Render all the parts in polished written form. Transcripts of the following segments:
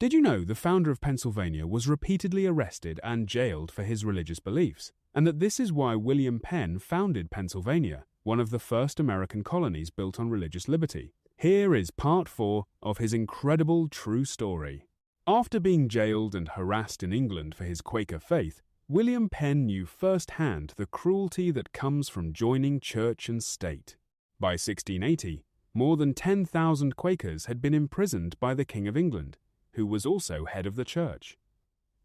Did you know the founder of Pennsylvania was repeatedly arrested and jailed for his religious beliefs, and that this is why William Penn founded Pennsylvania, one of the first American colonies built on religious liberty? Here is part 4 of his incredible true story. After being jailed and harassed in England for his Quaker faith, William Penn knew firsthand the cruelty that comes from joining church and state. By 1680, more than 10,000 Quakers had been imprisoned by the King of England, who was also head of the church.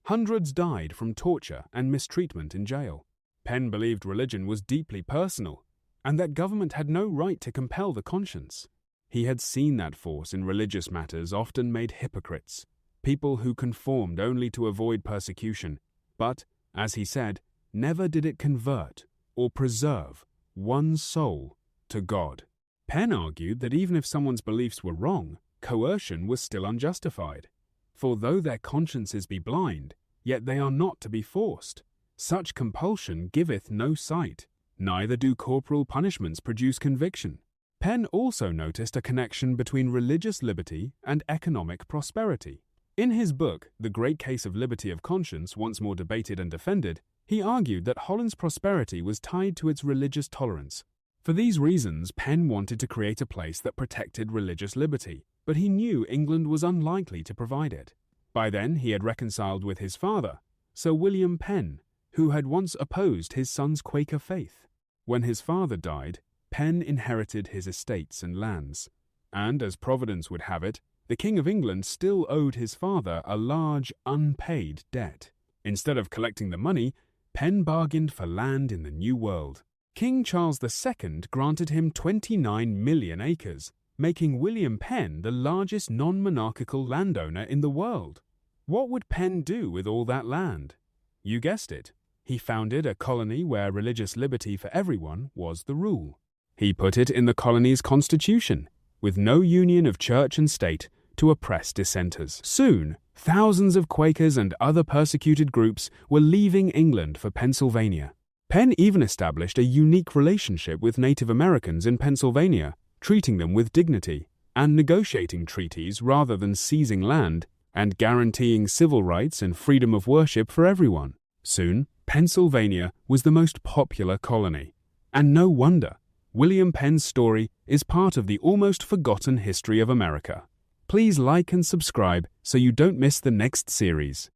Hundreds died from torture and mistreatment in jail. Penn believed religion was deeply personal, and that government had no right to compel the conscience. He had seen that force in religious matters often made hypocrites, people who conformed only to avoid persecution, but, as he said, never did it convert or preserve one soul to God. Penn argued that even if someone's beliefs were wrong, coercion was still unjustified. For though their consciences be blind, yet they are not to be forced. Such compulsion giveth no sight, neither do corporal punishments produce conviction. Penn also noticed a connection between religious liberty and economic prosperity. In his book, The Great Case of Liberty of Conscience, once more debated and defended, he argued that Holland's prosperity was tied to its religious tolerance. For these reasons, Penn wanted to create a place that protected religious liberty, but he knew England was unlikely to provide it. By then, he had reconciled with his father, Sir William Penn, who had once opposed his son's Quaker faith. When his father died, Penn inherited his estates and lands, and as Providence would have it, the King of England still owed his father a large, unpaid debt. Instead of collecting the money, Penn bargained for land in the New World. King Charles II granted him 29 million acres, making William Penn the largest non-monarchical landowner in the world. What would Penn do with all that land? You guessed it. He founded a colony where religious liberty for everyone was the rule. He put it in the colony's constitution, with no union of church and state to oppress dissenters. Soon, thousands of Quakers and other persecuted groups were leaving England for Pennsylvania. Penn even established a unique relationship with Native Americans in Pennsylvania, treating them with dignity and negotiating treaties rather than seizing land and guaranteeing civil rights and freedom of worship for everyone. Soon, Pennsylvania was the most popular colony, and no wonder. William Penn's story is part of the almost forgotten history of America. Please like and subscribe so you don't miss the next series.